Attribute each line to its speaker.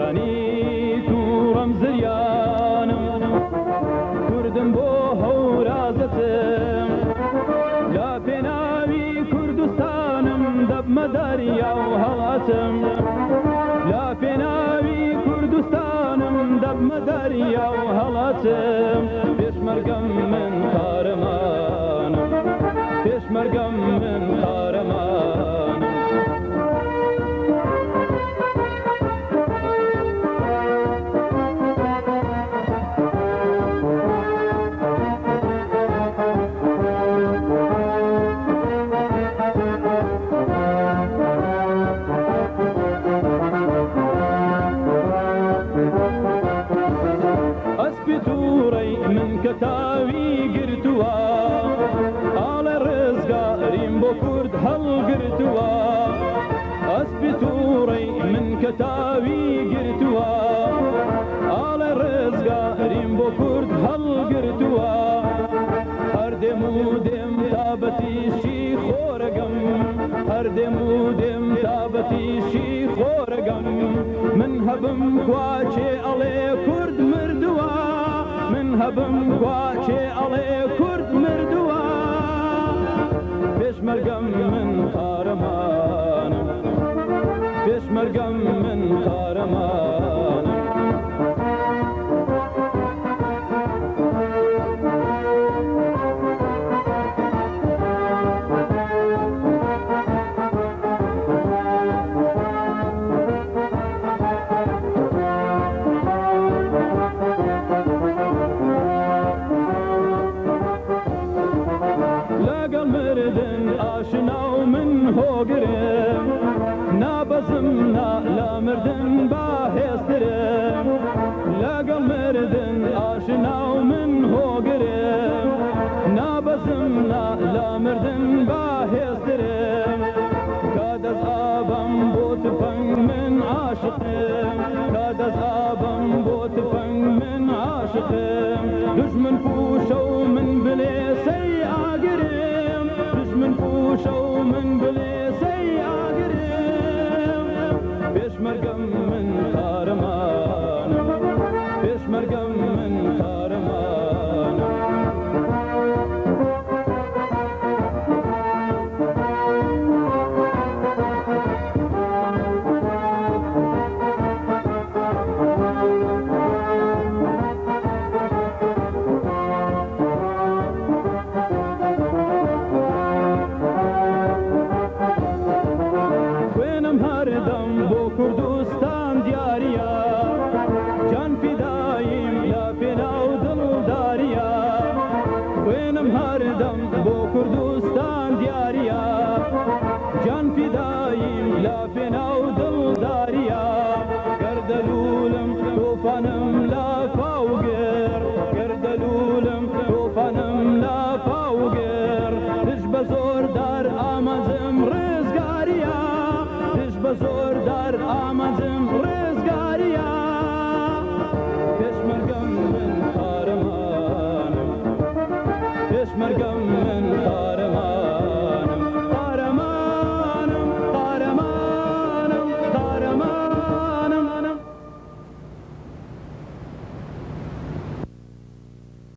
Speaker 1: گیانی تووڕەم زریانم کوردم بۆ هەورازەتم لا پێناوی کوردستانم دەبمە دەریا و هەڵاتم لا پێناوی کوردستانم دەبمە دەریا و هەڵاتم پێشمەرگەم من قارەمانم پێشمەرگەم من قارەمانم من کەتاوی گرتووە ئاڵە ڕێزگاریم بۆ کورد هەڵگرتووە ئەسپی تووڕەی من کەتاوی گرتووە ئاڵە ڕێزگاریم بۆ کورد هەڵگرتووە هەر دێم و دێم تابەتیشی خۆرەگەم هەر دێم و دێم تابەتیشی خۆرەگەم من هەبم کواچێ ئەڵێ کورد مردووە من هەبم کواچێ ئەڵێ کورد مردووە پێشمەرگەم من قارەمانم پێشمەرگەم من قارەمانم ئاشنا و من هۆگرم نابەزم نا لە مردن باهێزترم لەگەڵ مردن ئاشنا و من هۆگرم نابەزم نا لە مردن باهێزترم کادەز ئابم بۆ تفەنگ من عاشقم کادەز ئابم بۆ تفەنگ من عاشقم دژمن پوشە و من بلێسەی ئاگرم دژمن پوشە و من بلێسەی ئاگرم پێشمەرگەم من قارەمانم پێشمەرگەم من قارەمانم kurdu